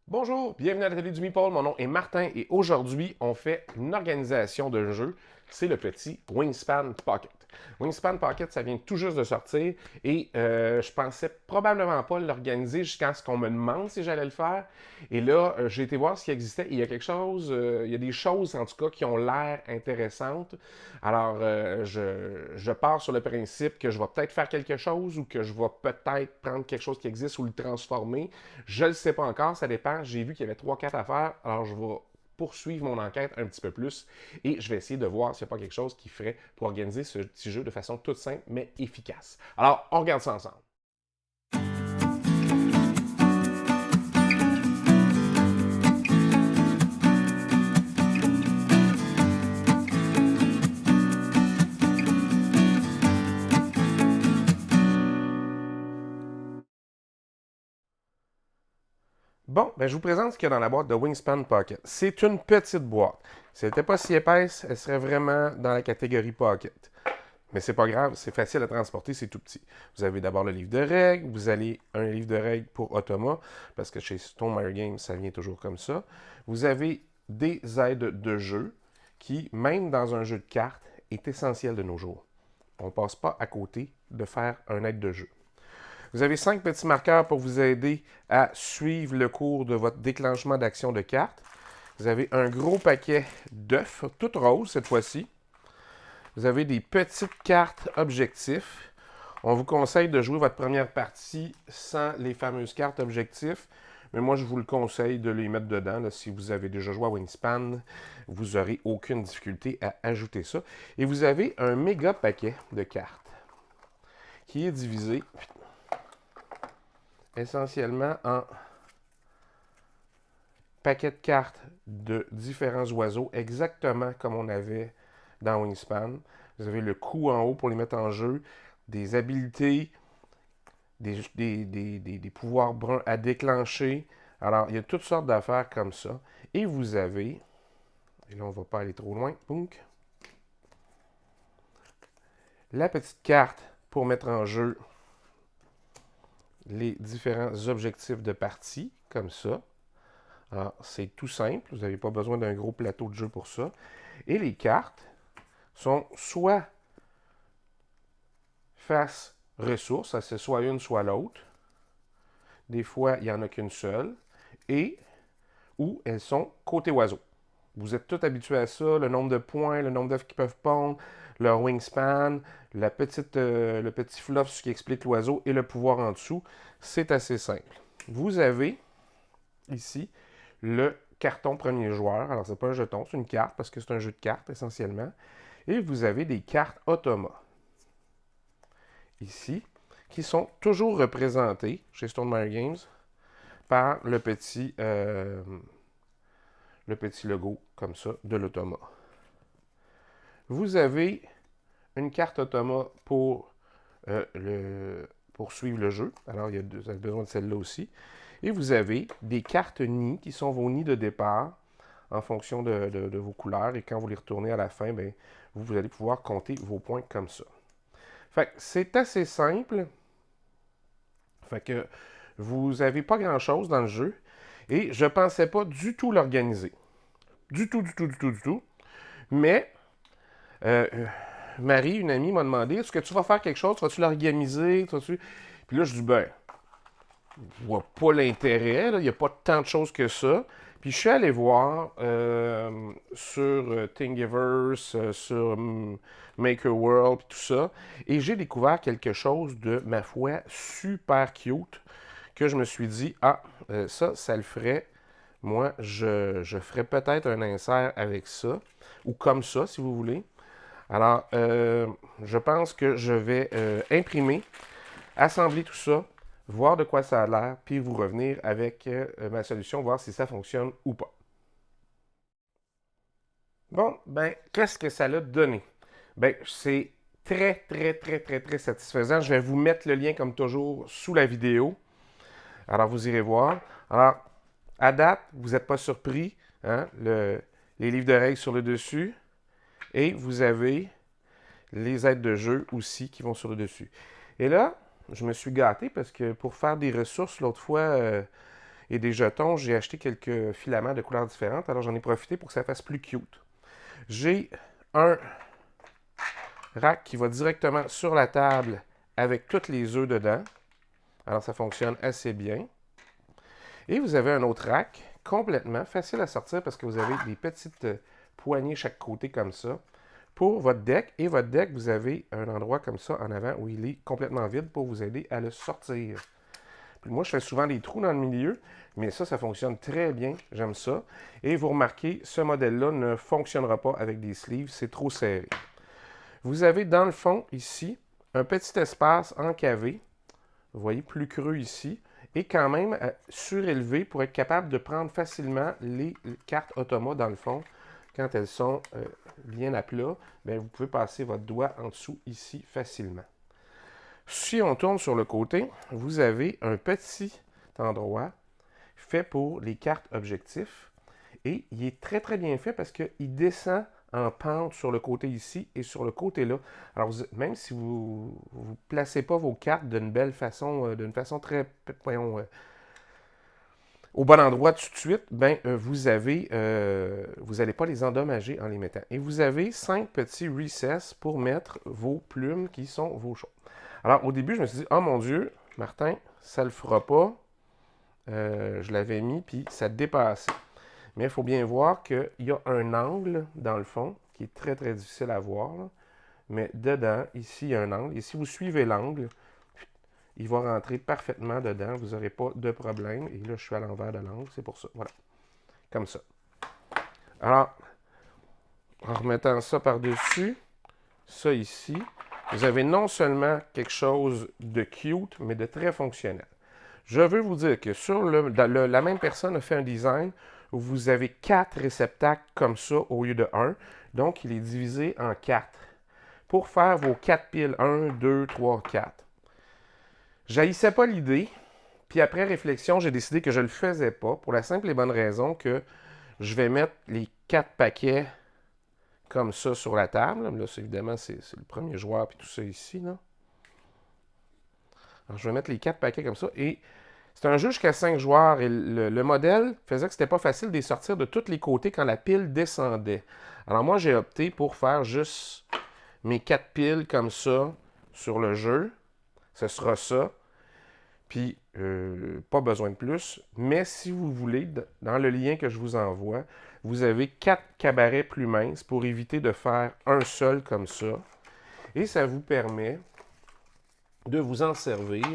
Bonjour, bienvenue à l'atelier du Meeple. Mon nom est Martin et aujourd'hui, on fait une organisation de jeu. C'est le petit Wingspan Pocket. Wingspan Pocket, ça vient tout juste de sortir et je pensais probablement pas l'organiser jusqu'à ce qu'on me demande si j'allais le faire. Et là, j'ai été voir ce qui existait et il y a quelque chose, il y a des choses en tout cas qui ont l'air intéressantes. Alors, je pars sur le principe que je vais peut-être faire quelque chose ou que je vais peut-être prendre quelque chose qui existe ou le transformer. Je ne le sais pas encore, ça dépend. J'ai vu qu'il y avait 3-4 affaires, alors je vais poursuivre mon enquête un petit peu plus et je vais essayer de voir s'il n'y a pas quelque chose qui ferait pour organiser ce petit jeu de façon toute simple mais efficace. Alors, on regarde ça ensemble. Bon, ben, je vous présente ce qu'il y a dans la boîte de Wingspan Pocket. C'est une petite boîte. Si elle n'était pas si épaisse, elle serait vraiment dans la catégorie Pocket. Mais c'est pas grave, c'est facile à transporter, c'est tout petit. Vous avez d'abord le livre de règles, vous allez un livre de règles pour Automa, parce que chez Stonemaier Games, ça vient toujours comme ça. Vous avez des aides de jeu qui, même dans un jeu de cartes, est essentiel de nos jours. On ne passe pas à côté de faire un aide de jeu. Vous avez 5 petits marqueurs pour vous aider à suivre le cours de votre déclenchement d'action de cartes. Vous avez un gros paquet d'œufs, tout rose cette fois-ci. Vous avez des petites cartes objectifs. On vous conseille de jouer votre première partie sans les fameuses cartes objectifs. Mais moi, je vous le conseille de les mettre dedans. Là, si vous avez déjà joué à Wingspan, vous n'aurez aucune difficulté à ajouter ça. Et vous avez un méga paquet de cartes qui est divisé essentiellement en paquets de cartes de différents oiseaux, exactement comme on avait dans Wingspan. Vous avez le coup en haut pour les mettre en jeu, des habilités, des pouvoirs bruns à déclencher. Alors, il y a toutes sortes d'affaires comme ça. Et vous avez, et là, on ne va pas aller trop loin, punk, la petite carte pour mettre en jeu les différents objectifs de partie, comme ça. Alors, c'est tout simple. Vous n'avez pas besoin d'un gros plateau de jeu pour ça. Et les cartes sont soit face ressources, c'est soit une, soit l'autre. Des fois, il n'y en a qu'une seule. Et ou elles sont côté oiseau. Vous êtes tous habitués à ça, le nombre de points, le nombre d'œufs qu'ils peuvent pondre, leur wingspan, le petit fluff qui explique l'oiseau et le pouvoir en dessous. C'est assez simple. Vous avez ici le carton premier joueur. Alors, ce n'est pas un jeton, c'est une carte parce que c'est un jeu de cartes essentiellement. Et vous avez des cartes automa ici qui sont toujours représentées chez Stonemaier Games par le petit logo comme ça de l'automa. Vous avez une carte automa pour suivre le jeu. Alors, vous avez besoin de celle-là aussi. Et vous avez des cartes nids qui sont vos nids de départ en fonction de vos couleurs. Et quand vous les retournez à la fin, ben, vous allez pouvoir compter vos points comme ça. Fait que c'est assez simple. Fait que vous n'avez pas grand-chose dans le jeu. Et je ne pensais pas du tout l'organiser. Du tout, du tout, du tout, du tout. Mais euh, Marie, une amie, m'a demandé est-ce que tu vas faire quelque chose vas-tu l'organiser Puis là, je dis ben, je vois pas l'intérêt. Il n'y a pas tant de choses que ça. Puis je suis allé voir sur Thingiverse, sur Maker World, puis tout ça. Et j'ai découvert quelque chose de, ma foi, super cute que je me suis dit, ah, ça le ferait. Moi, je ferais peut-être un insert avec ça, ou comme ça, si vous voulez. Alors, je pense que je vais imprimer, assembler tout ça, voir de quoi ça a l'air, puis vous revenir avec ma solution, voir si ça fonctionne ou pas. Bon, ben, qu'est-ce que ça l'a donné? Ben, c'est très, très, très, très, très satisfaisant. Je vais vous mettre le lien, comme toujours, sous la vidéo. Alors, vous irez voir. Alors, à date, vous n'êtes pas surpris. Hein? Les livres de règles sur le dessus. Et vous avez les aides de jeu aussi qui vont sur le dessus. Et là, je me suis gâté parce que pour faire des ressources, l'autre fois, et des jetons, j'ai acheté quelques filaments de couleurs différentes. Alors, j'en ai profité pour que ça fasse plus cute. J'ai un rack qui va directement sur la table avec tous les œufs dedans. Alors, ça fonctionne assez bien. Et vous avez un autre rack complètement facile à sortir parce que vous avez des petites poignées chaque côté comme ça pour votre deck. Et votre deck, vous avez un endroit comme ça en avant où il est complètement vide pour vous aider à le sortir. Puis moi, je fais souvent des trous dans le milieu, mais ça fonctionne très bien. J'aime ça. Et vous remarquez, ce modèle-là ne fonctionnera pas avec des sleeves, c'est trop serré. Vous avez dans le fond, ici, un petit espace encavé. Vous voyez, plus creux ici. Et quand même surélevé pour être capable de prendre facilement les cartes automa dans le fond. Quand elles sont bien à plat, bien, vous pouvez passer votre doigt en dessous ici facilement. Si on tourne sur le côté, vous avez un petit endroit fait pour les cartes objectifs. Et il est très très bien fait parce qu'il descend en pente sur le côté ici et sur le côté là. Alors, même si vous ne placez pas vos cartes d'une belle façon, d'une façon très, voyons, au bon endroit tout de suite, ben, vous n'allez pas les endommager en les mettant. Et vous avez 5 petits recess pour mettre vos plumes qui sont vos choses. Alors, au début, je me suis dit, oh mon Dieu, Martin, ça ne le fera pas. Je l'avais mis, puis ça dépassait. Mais il faut bien voir qu'il y a un angle dans le fond qui est très, très difficile à voir. Là. Mais dedans, ici, il y a un angle. Et si vous suivez l'angle, il va rentrer parfaitement dedans. Vous n'aurez pas de problème. Et là, je suis à l'envers de l'angle. C'est pour ça. Voilà. Comme ça. Alors, en remettant ça par-dessus, ça ici, vous avez non seulement quelque chose de cute, mais de très fonctionnel. Je veux vous dire que sur la même personne a fait un design où vous avez 4 réceptacles comme ça au lieu de 1. Donc, il est divisé en 4 pour faire vos 4 piles. 1, 2, 3, 4. J'haïssais pas l'idée. Puis après réflexion, j'ai décidé que je ne le faisais pas pour la simple et bonne raison que je vais mettre les 4 paquets comme ça sur la table. Là, évidemment, c'est le premier joueur puis tout ça ici. Là. Alors, je vais mettre les 4 paquets comme ça. Et c'est un jeu jusqu'à 5 joueurs. Et le modèle faisait que c'était pas facile de les sortir de tous les côtés quand la pile descendait. Alors moi, j'ai opté pour faire juste mes 4 piles comme ça sur le jeu. Ce sera ça. Puis, pas besoin de plus. Mais si vous voulez, dans le lien que je vous envoie, vous avez 4 cabarets plus minces pour éviter de faire un seul comme ça. Et ça vous permet de vous en servir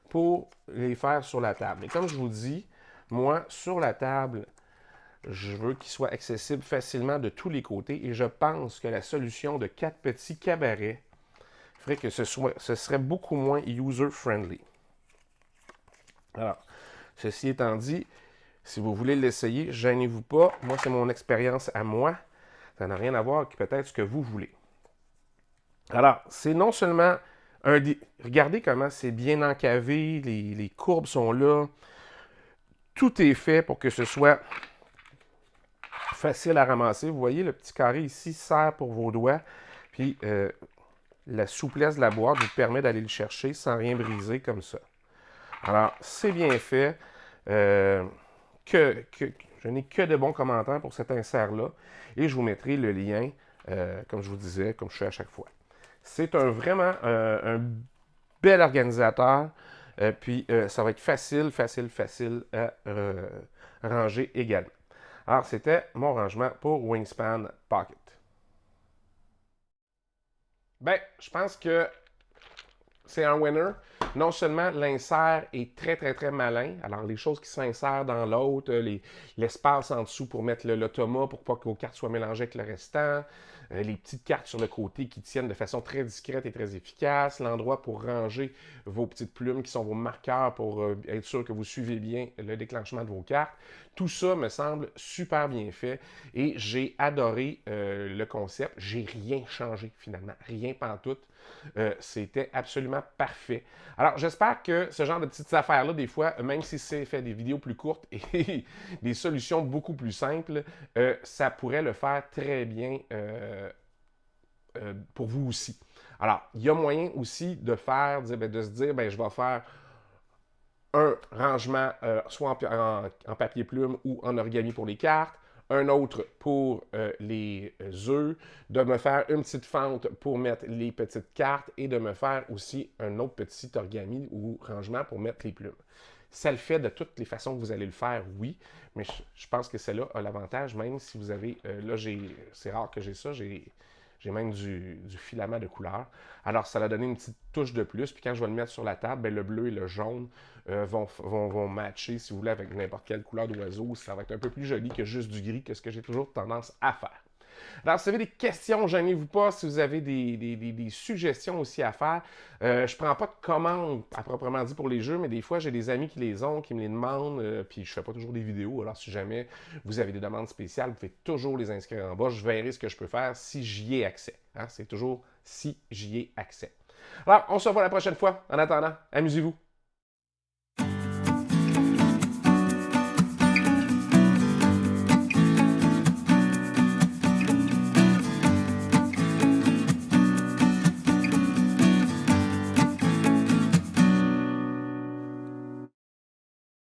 pour les faire sur la table. Et comme je vous dis, moi, sur la table, je veux qu'il soit accessible facilement de tous les côtés et je pense que la solution de 4 petits cabarets ferait que ce serait beaucoup moins user-friendly. Alors, ceci étant dit, si vous voulez l'essayer, gênez-vous pas. Moi, c'est mon expérience à moi. Ça n'a rien à voir avec peut-être ce que vous voulez. Alors, c'est non seulement regardez comment c'est bien encavé, les courbes sont là. Tout est fait pour que ce soit facile à ramasser. Vous voyez, le petit carré ici sert pour vos doigts. Puis, la souplesse de la boîte vous permet d'aller le chercher sans rien briser comme ça. Alors, c'est bien fait. Je n'ai que de bons commentaires pour cet insert-là. Et je vous mettrai le lien, comme je vous disais, comme je fais à chaque fois. C'est vraiment un bel organisateur. Puis, ça va être facile à ranger également. Alors, c'était mon rangement pour Wingspan Pocket. Ben, je pense que c'est un winner. Non seulement l'insert est très, très, très malin. Alors, les choses qui s'insèrent dans l'autre, l'espace en dessous pour mettre l'automa pour pas que vos cartes soient mélangées avec le restant, les petites cartes sur le côté qui tiennent de façon très discrète et très efficace, l'endroit pour ranger vos petites plumes qui sont vos marqueurs pour être sûr que vous suivez bien le déclenchement de vos cartes. Tout ça me semble super bien fait et j'ai adoré le concept. J'ai rien changé finalement, rien pantoute. C'était absolument parfait. Alors, j'espère que ce genre de petites affaires-là, des fois, même si c'est fait des vidéos plus courtes et des solutions beaucoup plus simples, ça pourrait le faire très bien pour vous aussi. Alors, il y a moyen aussi de se dire, ben, je vais faire un rangement soit en papier plume ou en origami pour les cartes, un autre pour les œufs, de me faire une petite fente pour mettre les petites cartes et de me faire aussi un autre petit origami ou rangement pour mettre les plumes. Ça le fait de toutes les façons que vous allez le faire, oui, mais je pense que celle-là a l'avantage, même si vous avez, là, c'est rare que j'ai ça, j'ai même du filament de couleur. Alors, ça a donné une petite touche de plus. Puis quand je vais le mettre sur la table, bien, le bleu et le jaune vont matcher, si vous voulez, avec n'importe quelle couleur d'oiseau. Ça va être un peu plus joli que juste du gris, que ce que j'ai toujours tendance à faire. Alors, si vous avez des questions, gênez-vous pas. Si vous avez des suggestions aussi à faire, je ne prends pas de commandes à proprement dit pour les jeux, mais des fois, j'ai des amis qui les ont, qui me les demandent, puis je ne fais pas toujours des vidéos. Alors, si jamais vous avez des demandes spéciales, vous pouvez toujours les inscrire en bas. Je verrai ce que je peux faire si j'y ai accès. Hein? C'est toujours si j'y ai accès. Alors, on se revoit la prochaine fois. En attendant, amusez-vous.